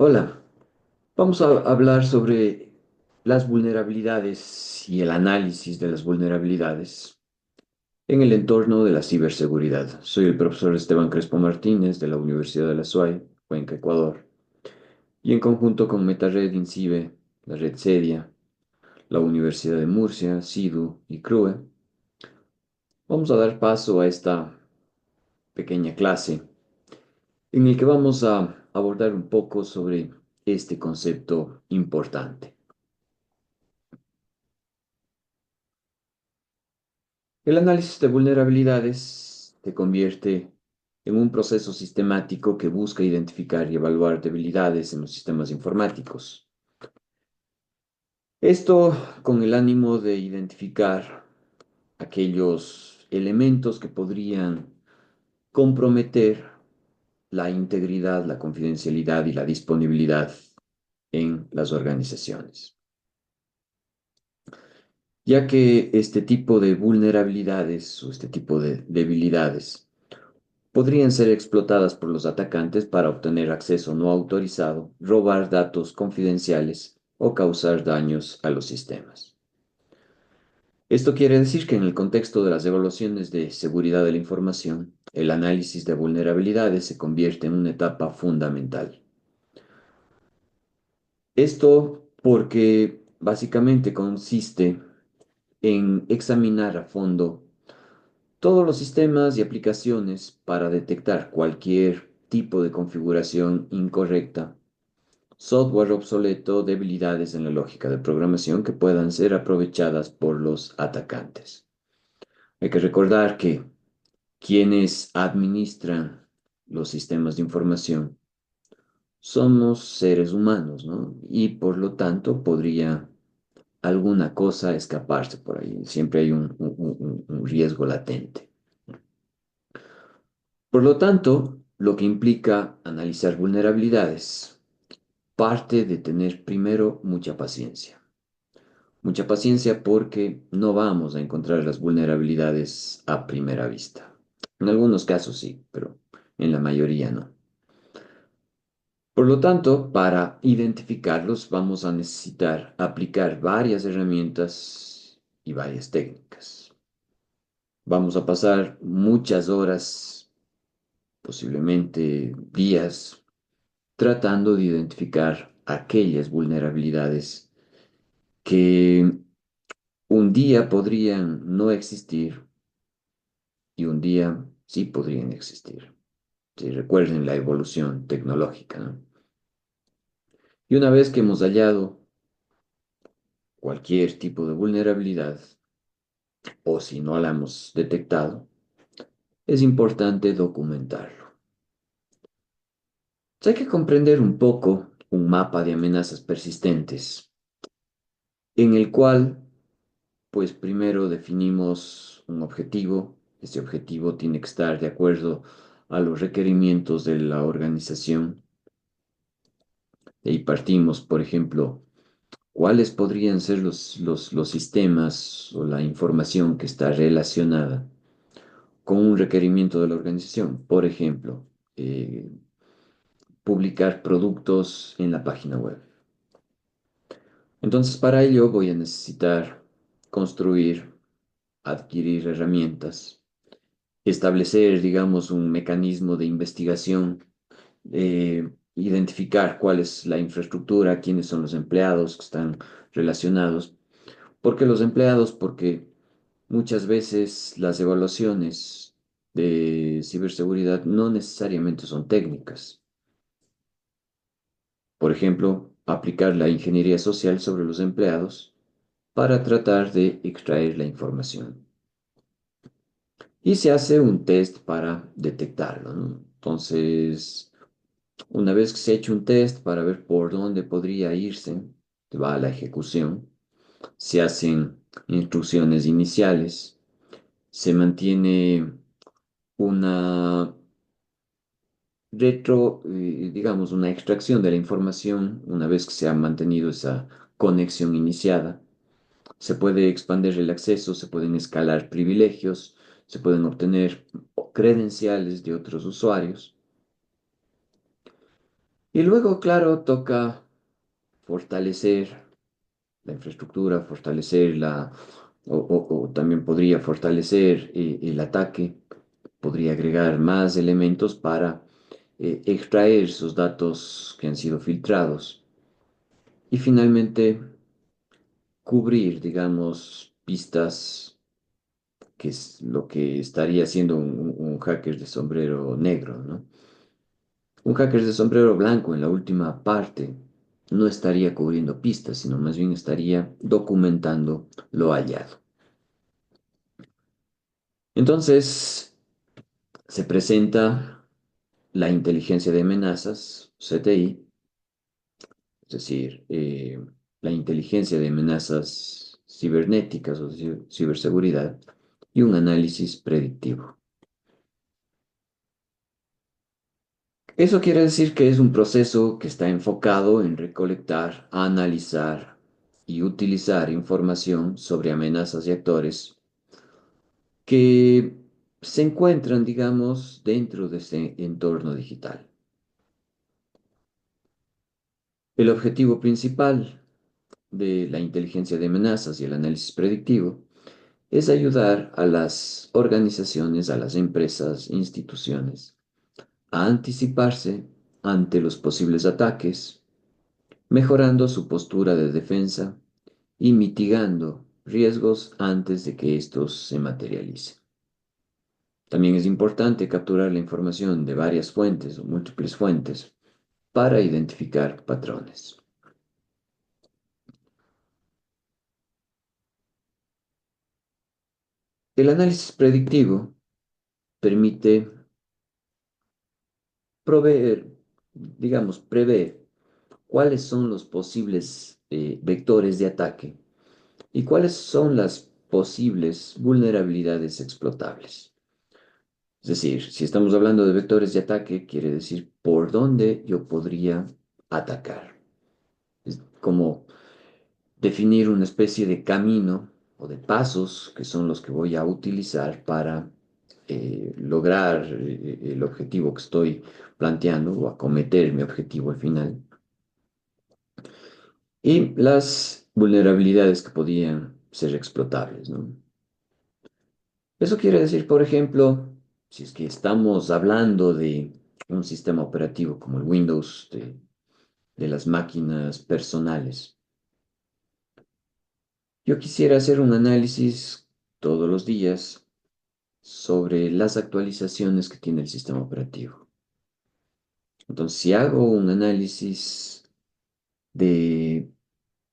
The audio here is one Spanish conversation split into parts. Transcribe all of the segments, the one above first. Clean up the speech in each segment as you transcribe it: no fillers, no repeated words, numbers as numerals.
Hola, vamos a hablar sobre las vulnerabilidades y el análisis de las vulnerabilidades en el entorno de la ciberseguridad. Soy el profesor Esteban Crespo Martínez de la Universidad de la SUAY, Cuenca, Ecuador, y en conjunto con MetaRed, INCIBE, la Red CEDIA, la Universidad de Murcia, SIDU y CRUE, vamos a dar paso a esta pequeña clase en el que vamos a abordar un poco sobre este concepto importante. El análisis de vulnerabilidades se convierte en un proceso sistemático que busca identificar y evaluar debilidades en los sistemas informáticos. Esto con el ánimo de identificar aquellos elementos que podrían comprometer la integridad, la confidencialidad y la disponibilidad en las organizaciones, ya que este tipo de vulnerabilidades o este tipo de debilidades podrían ser explotadas por los atacantes para obtener acceso no autorizado, robar datos confidenciales o causar daños a los sistemas. Esto quiere decir que en el contexto de las evaluaciones de seguridad de la información, el análisis de vulnerabilidades se convierte en una etapa fundamental. Esto porque básicamente consiste en examinar a fondo todos los sistemas y aplicaciones para detectar cualquier tipo de configuración incorrecta, software obsoleto, debilidades en la lógica de programación que puedan ser aprovechadas por los atacantes. Hay que recordar que quienes administran los sistemas de información somos seres humanos, ¿no? Y por lo tanto podría alguna cosa escaparse por ahí. Siempre hay un riesgo latente. Por lo tanto, lo que implica analizar vulnerabilidades parte de tener primero mucha paciencia. Mucha paciencia porque no vamos a encontrar las vulnerabilidades a primera vista. En algunos casos sí, pero en la mayoría no. Por lo tanto, para identificarlos vamos a necesitar aplicar varias herramientas y varias técnicas. Vamos a pasar muchas horas, posiblemente días, tratando de identificar aquellas vulnerabilidades que un día podrían no existir y un día sí podrían existir. Si recuerden la evolución tecnológica, ¿no? Y una vez que hemos hallado cualquier tipo de vulnerabilidad, o si no la hemos detectado, es importante documentarlo. Hay que comprender un poco un mapa de amenazas persistentes, en el cual, pues primero definimos un objetivo. Ese objetivo tiene que estar de acuerdo a los requerimientos de la organización. De ahí partimos, por ejemplo, cuáles podrían ser los sistemas o la información que está relacionada con un requerimiento de la organización. Por ejemplo, publicar productos en la página web. Entonces, para ello voy a necesitar construir, adquirir herramientas, establecer, digamos, un mecanismo de investigación, identificar cuál es la infraestructura, quiénes son los empleados que están relacionados. ¿Por qué los empleados? Porque muchas veces las evaluaciones de ciberseguridad no necesariamente son técnicas. Por ejemplo, aplicar la ingeniería social sobre los empleados para tratar de extraer la información. Y se hace un test para detectarlo, ¿no? Entonces, una vez que se ha hecho un test para ver por dónde podría irse, va a la ejecución, se hacen instrucciones iniciales, se mantiene una digamos, una extracción de la información una vez que se ha mantenido esa conexión iniciada. Se puede expandir el acceso, se pueden escalar privilegios, se pueden obtener credenciales de otros usuarios. Y luego, claro, toca fortalecer la infraestructura, fortalecer o también podría fortalecer el ataque, podría agregar más elementos para extraer esos datos que han sido filtrados y finalmente cubrir, digamos, pistas, que es lo que estaría haciendo un hacker de sombrero negro, ¿no? Un hacker de sombrero blanco en la última parte no estaría cubriendo pistas, sino más bien estaría documentando lo hallado. Entonces, se presenta la inteligencia de amenazas, CTI, es decir, la inteligencia de amenazas cibernéticas o ciberseguridad, y un análisis predictivo. Eso quiere decir que es un proceso que está enfocado en recolectar, analizar y utilizar información sobre amenazas y actores que se encuentran, digamos, dentro de ese entorno digital. El objetivo principal de la inteligencia de amenazas y el análisis predictivo es ayudar a las organizaciones, a las empresas, instituciones, a anticiparse ante los posibles ataques, mejorando su postura de defensa y mitigando riesgos antes de que estos se materialicen. También es importante capturar la información de varias fuentes o múltiples fuentes para identificar patrones. El análisis predictivo permite proveer, digamos, prever cuáles son los posibles vectores de ataque y cuáles son las posibles vulnerabilidades explotables. Es decir, si estamos hablando de vectores de ataque, quiere decir por dónde yo podría atacar. Es como definir una especie de camino o de pasos que son los que voy a utilizar para lograr el objetivo que estoy planteando o acometer mi objetivo al final. Y las vulnerabilidades que podían ser explotables, ¿no? Eso quiere decir, por ejemplo, si es que estamos hablando de un sistema operativo como el Windows de las máquinas personales, yo quisiera hacer un análisis todos los días sobre las actualizaciones que tiene el sistema operativo. Entonces, si hago un análisis de,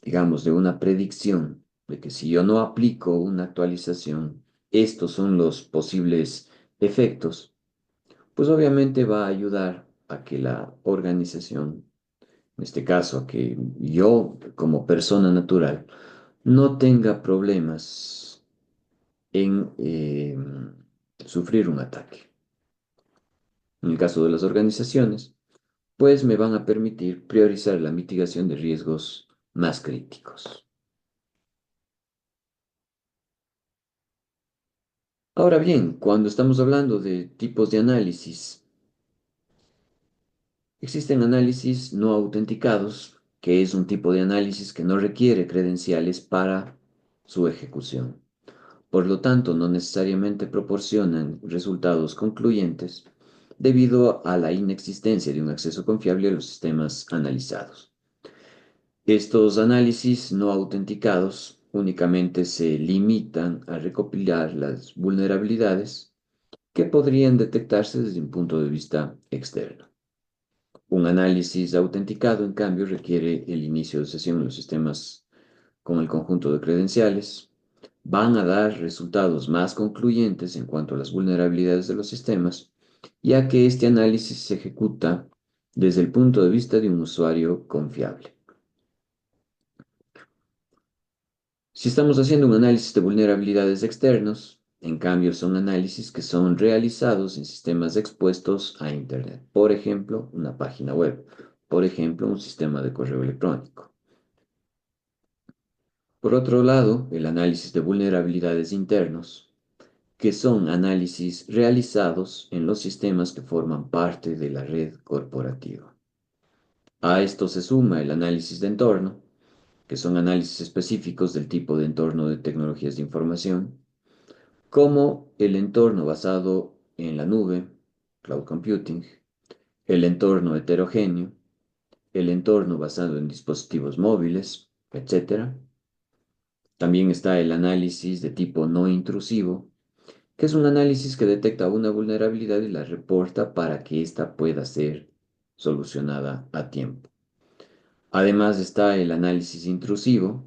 digamos, de una predicción de que si yo no aplico una actualización, estos son los posibles efectos, pues obviamente va a ayudar a que la organización, en este caso, a que yo como persona natural no tenga problemas en sufrir un ataque. En el caso de las organizaciones, pues me van a permitir priorizar la mitigación de riesgos más críticos. Ahora bien, cuando estamos hablando de tipos de análisis, existen análisis no autenticados, que es un tipo de análisis que no requiere credenciales para su ejecución. Por lo tanto, no necesariamente proporcionan resultados concluyentes debido a la inexistencia de un acceso confiable a los sistemas analizados. Estos análisis no autenticados únicamente se limitan a recopilar las vulnerabilidades que podrían detectarse desde un punto de vista externo. Un análisis autenticado, en cambio, requiere el inicio de sesión en los sistemas con el conjunto de credenciales. Van a dar resultados más concluyentes en cuanto a las vulnerabilidades de los sistemas, ya que este análisis se ejecuta desde el punto de vista de un usuario confiable. Si estamos haciendo un análisis de vulnerabilidades externos, en cambio son análisis que son realizados en sistemas expuestos a Internet. Por ejemplo, una página web. Por ejemplo, un sistema de correo electrónico. Por otro lado, el análisis de vulnerabilidades internos, que son análisis realizados en los sistemas que forman parte de la red corporativa. A esto se suma el análisis de entorno, que son análisis específicos del tipo de entorno de tecnologías de información, como el entorno basado en la nube, cloud computing, el entorno heterogéneo, el entorno basado en dispositivos móviles, etc. También está el análisis de tipo no intrusivo, que es un análisis que detecta una vulnerabilidad y la reporta para que ésta pueda ser solucionada a tiempo. Además está el análisis intrusivo,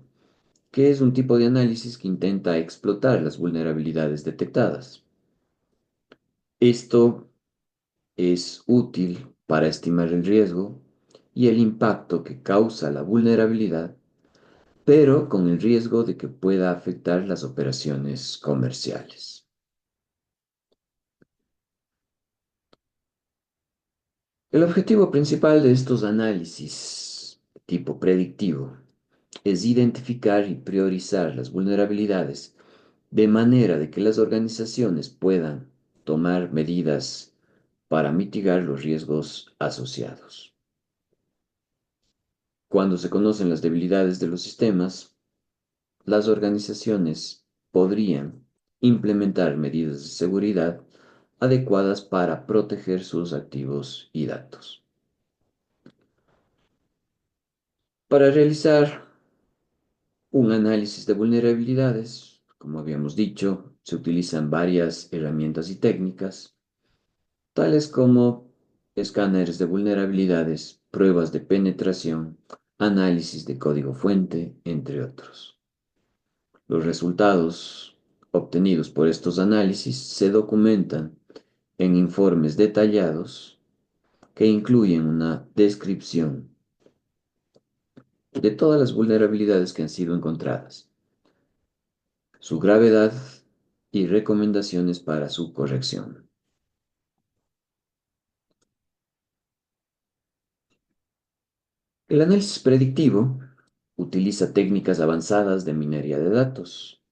que es un tipo de análisis que intenta explotar las vulnerabilidades detectadas. Esto es útil para estimar el riesgo y el impacto que causa la vulnerabilidad, pero con el riesgo de que pueda afectar las operaciones comerciales. El objetivo principal de estos análisis tipo predictivo es identificar y priorizar las vulnerabilidades de manera de que las organizaciones puedan tomar medidas para mitigar los riesgos asociados. Cuando se conocen las debilidades de los sistemas, las organizaciones podrían implementar medidas de seguridad adecuadas para proteger sus activos y datos. Para realizar un análisis de vulnerabilidades, como habíamos dicho, se utilizan varias herramientas y técnicas, tales como escáneres de vulnerabilidades, pruebas de penetración, análisis de código fuente, entre otros. Los resultados obtenidos por estos análisis se documentan en informes detallados que incluyen una descripción de todas las vulnerabilidades que han sido encontradas, su gravedad y recomendaciones para su corrección. El análisis predictivo utiliza técnicas avanzadas de minería de datos.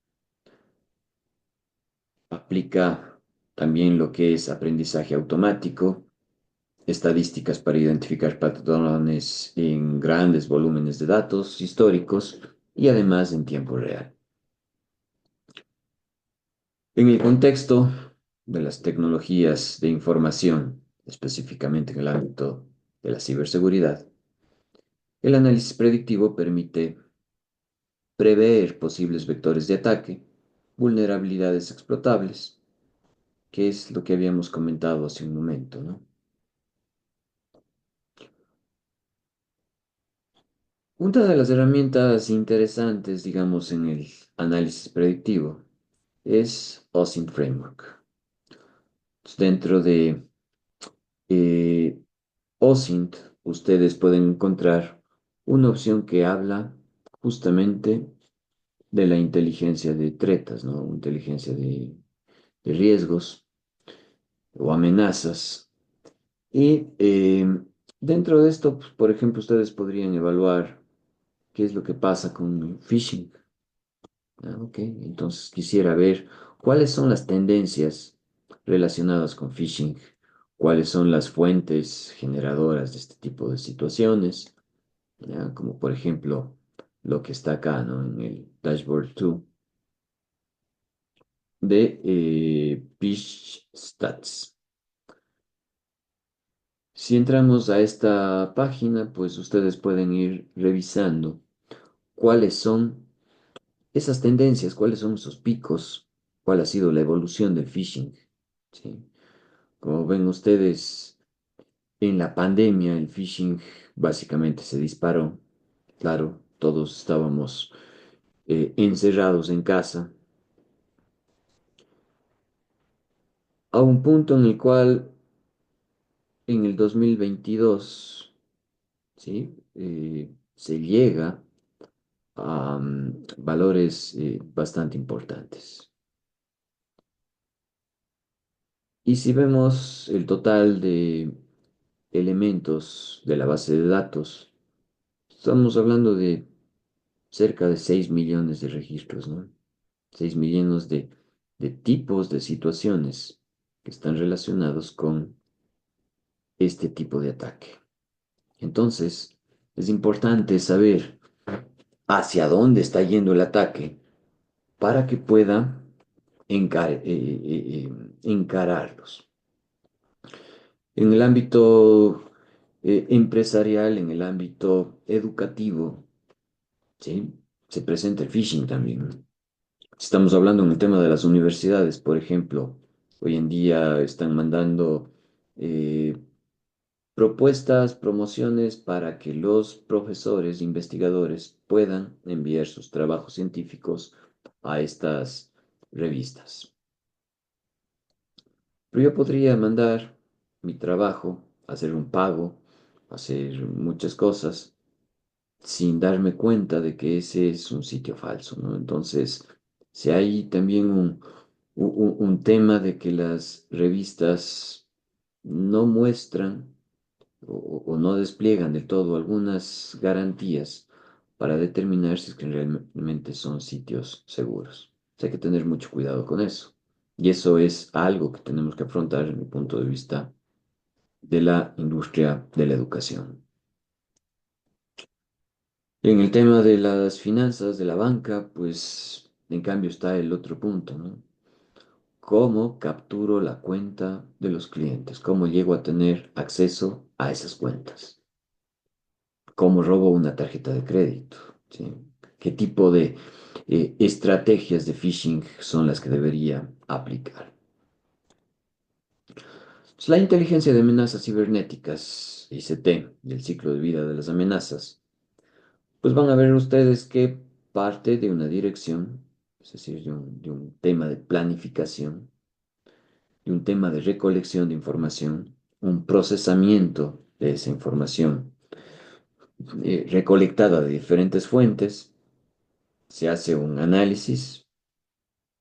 Aplica también lo que es aprendizaje automático, estadísticas para identificar patrones en grandes volúmenes de datos históricos y además en tiempo real. En el contexto de las tecnologías de información, específicamente en el ámbito de la ciberseguridad, el análisis predictivo permite prever posibles vectores de ataque, vulnerabilidades explotables, que es lo que habíamos comentado hace un momento, ¿no? Una de las herramientas interesantes, digamos, en el análisis predictivo es OSINT Framework. Dentro de OSINT, ustedes pueden encontrar una opción que habla justamente de la inteligencia de tretas, ¿no? Inteligencia de riesgos o amenazas. Y dentro de esto, pues, por ejemplo, ustedes podrían evaluar qué es lo que pasa con phishing. Ok, entonces quisiera ver cuáles son las tendencias relacionadas con phishing, cuáles son las fuentes generadoras de este tipo de situaciones, ¿ya? Como por ejemplo lo que está acá, ¿no? En el dashboard 2 de Phish Stats. Si entramos a esta página, pues ustedes pueden ir revisando cuáles son esas tendencias, cuáles son esos picos, cuál ha sido la evolución del phishing. ¿Sí? Como ven ustedes, en la pandemia el phishing básicamente se disparó. Claro, todos estábamos encerrados en casa, a un punto en el cual en el 2022, ¿sí? Se llega a valores bastante importantes. Y si vemos el total de elementos de la base de datos, estamos hablando de cerca de 6 millones de registros, ¿no? 6 millones de tipos de situaciones que están relacionados con este tipo de ataque. Entonces, es importante saber hacia dónde está yendo el ataque para que pueda encararlos. En el ámbito empresarial, en el ámbito educativo, ¿sí? Se presenta el phishing también. Si estamos hablando en el tema de las universidades, por ejemplo, hoy en día están mandando eh, propuestas, promociones para que los profesores, investigadores puedan enviar sus trabajos científicos a estas revistas. Pero yo podría mandar mi trabajo, hacer un pago, hacer muchas cosas sin darme cuenta de que ese es un sitio falso, ¿no? Entonces, si hay también un tema de que las revistas no muestran o no despliegan del todo algunas garantías para determinar si es que realmente son sitios seguros. O sea, hay que tener mucho cuidado con eso. Y eso es algo que tenemos que afrontar desde mi punto de vista de la industria de la educación. En el tema de las finanzas, de la banca, pues en cambio está el otro punto, ¿no? ¿Cómo capturo la cuenta de los clientes? ¿Cómo llego a tener acceso a esas cuentas? ¿Cómo robo una tarjeta de crédito? ¿Sí? ¿Qué tipo de estrategias de phishing son las que debería aplicar? Pues, la inteligencia de amenazas cibernéticas, ICT, y el ciclo de vida de las amenazas, pues van a ver ustedes que parte de una dirección, es decir, de un tema de planificación, de un tema de recolección de información, un procesamiento de esa información recolectada de diferentes fuentes, se hace un análisis,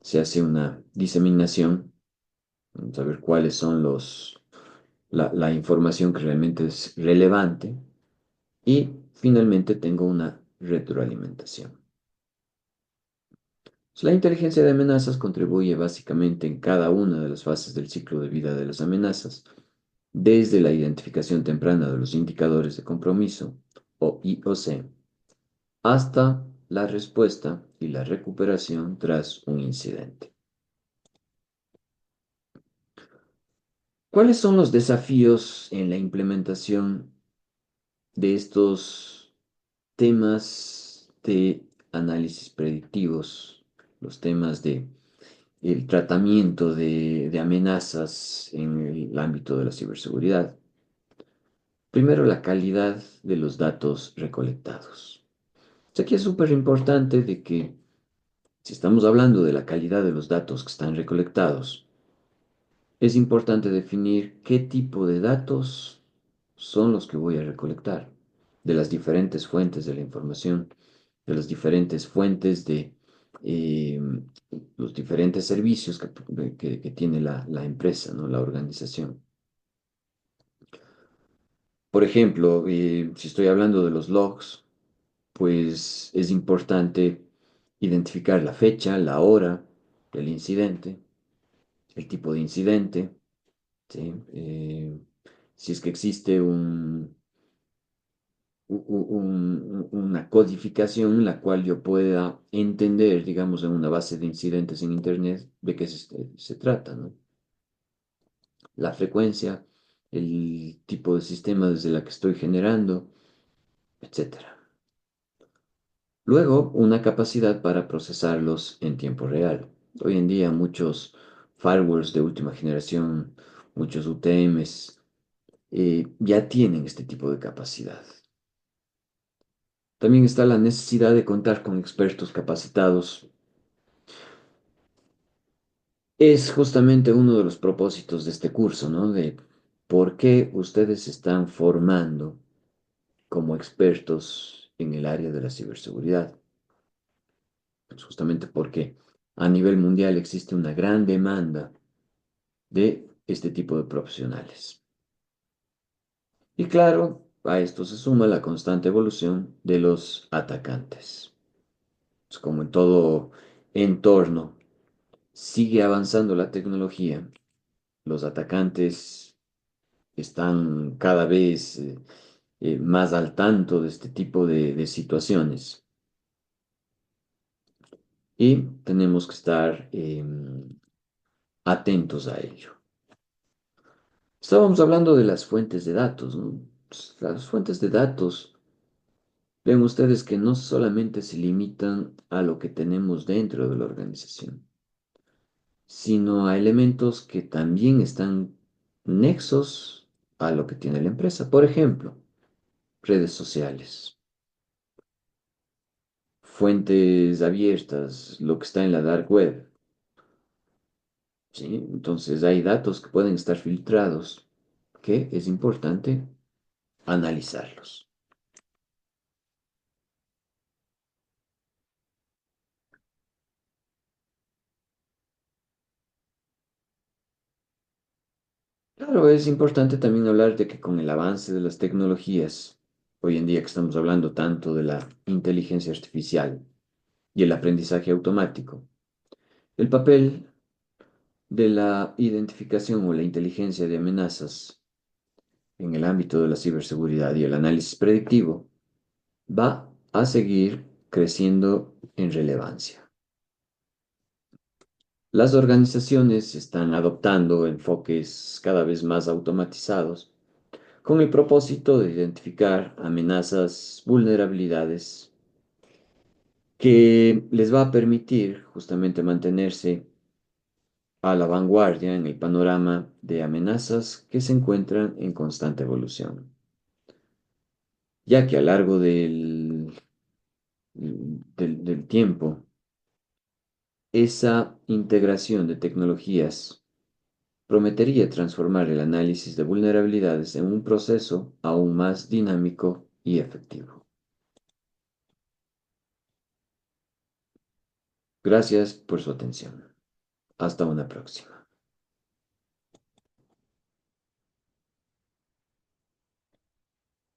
se hace una diseminación, saber cuáles son la información que realmente es relevante y finalmente tengo una retroalimentación. Pues, la inteligencia de amenazas contribuye básicamente en cada una de las fases del ciclo de vida de las amenazas, desde la identificación temprana de los indicadores de compromiso, o IOC, hasta la respuesta y la recuperación tras un incidente. ¿Cuáles son los desafíos en la implementación de estos temas de análisis predictivos, los temas de el tratamiento de amenazas en el ámbito de la ciberseguridad? Primero, la calidad de los datos recolectados. Aquí es súper importante de que si estamos hablando de la calidad de los datos que están recolectados, es importante definir qué tipo de datos son los que voy a recolectar, de las diferentes fuentes de la información, de las diferentes fuentes de eh, los diferentes servicios que tiene la empresa, ¿no? La organización. Por ejemplo, si estoy hablando de los logs, pues es importante identificar la fecha, la hora del incidente, el tipo de incidente, ¿sí? Si es que existe una codificación en la cual yo pueda entender, digamos, en una base de incidentes en Internet, de qué se trata, ¿no? La frecuencia, el tipo de sistema desde la que estoy generando, etcétera. Luego, una capacidad para procesarlos en tiempo real. Hoy en día muchos firewalls de última generación, muchos UTMs, ya tienen este tipo de capacidad. También está la necesidad de contar con expertos capacitados. Es justamente uno de los propósitos de este curso, ¿no? De por qué ustedes se están formando como expertos en el área de la ciberseguridad. Pues justamente porque a nivel mundial existe una gran demanda de este tipo de profesionales. Y claro, a esto se suma la constante evolución de los atacantes. Pues como en todo entorno, sigue avanzando la tecnología, los atacantes están cada vez más al tanto de este tipo de situaciones y tenemos que estar atentos a ello. Estábamos hablando de las fuentes de datos, ¿no? Pues, las fuentes de datos, ven ustedes que no solamente se limitan a lo que tenemos dentro de la organización, sino a elementos que también están nexos a lo que tiene la empresa. Por ejemplo, redes sociales, fuentes abiertas, lo que está en la dark web, ¿sí? Entonces hay datos que pueden estar filtrados, que es importante analizarlos. Claro, es importante también hablar de que con el avance de las tecnologías, hoy en día que estamos hablando tanto de la inteligencia artificial y el aprendizaje automático, el papel de la identificación o la inteligencia de amenazas en el ámbito de la ciberseguridad y el análisis predictivo va a seguir creciendo en relevancia. Las organizaciones están adoptando enfoques cada vez más automatizados con el propósito de identificar amenazas, vulnerabilidades que les va a permitir justamente mantenerse a la vanguardia en el panorama de amenazas que se encuentran en constante evolución, ya que a lo largo del tiempo, esa integración de tecnologías prometería transformar el análisis de vulnerabilidades en un proceso aún más dinámico y efectivo. Gracias por su atención. Hasta una próxima.